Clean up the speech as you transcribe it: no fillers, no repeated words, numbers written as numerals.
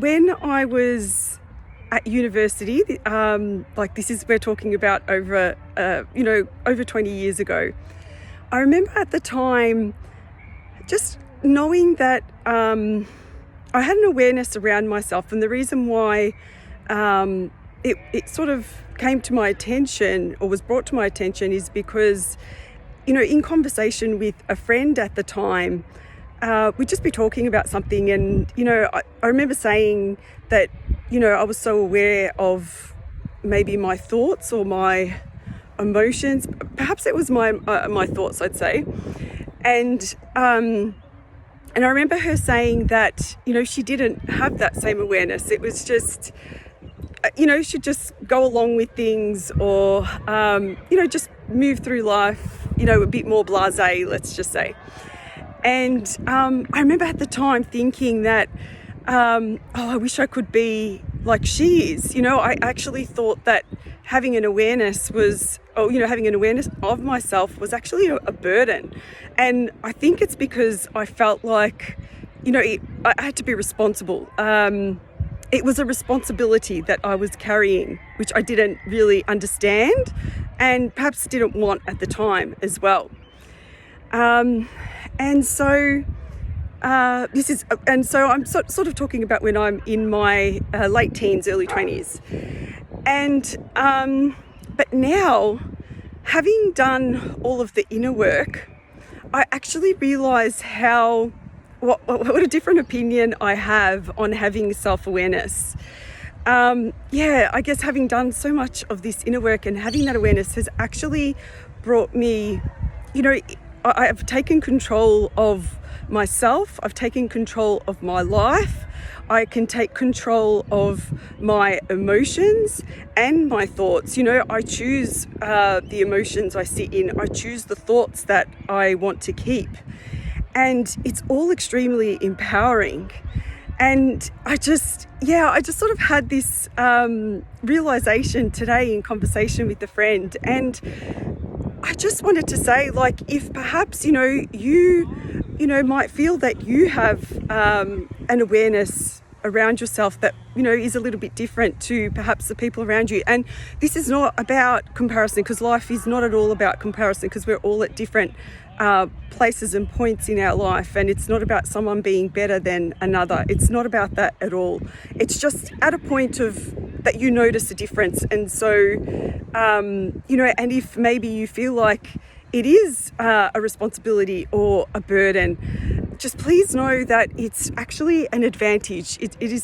when I was at university, we're talking about over 20 years ago. I remember at the time just knowing that I had an awareness around myself, and the reason why it sort of came to my attention or was brought to my attention is because, in conversation with a friend at the time, we'd just be talking about something, and I remember saying that I was so aware of maybe my thoughts or my emotions. Perhaps it was my thoughts, I'd say, and I remember her saying that she didn't have that same awareness. It was just she'd just go along with things, or just move through life a bit more blasé, let's just say. And I remember at the time thinking that, I wish I could be like she is. I actually thought that having an awareness of myself was actually a burden. And I think it's because I felt like, I had to be responsible. It was a responsibility that I was carrying, which I didn't really understand and perhaps didn't want at the time as well. And so I'm sort of talking about when I'm in my late teens, early 20s. And but now, having done all of the inner work, I actually realise what a different opinion I have on having self-awareness. I guess having done so much of this inner work and having that awareness has actually brought me, I've taken control of myself, I've taken control of my life, I can take control of my emotions and my thoughts. I choose the emotions I sit in, I choose the thoughts that I want to keep. And it's all extremely empowering. And I just sort of had this realization today in conversation with a friend. And I just wanted to say, if perhaps, you might feel that you have an awareness around yourself that, is a little bit different to perhaps the people around you. And this is not about comparison, because life is not at all about comparison, because we're all at different places and points in our life, and it's not about someone being better than another. It's not about that at all. It's just at a point of that you notice a difference. And so, and if maybe you feel like it is a responsibility or a burden, just please know that it's actually an advantage. It is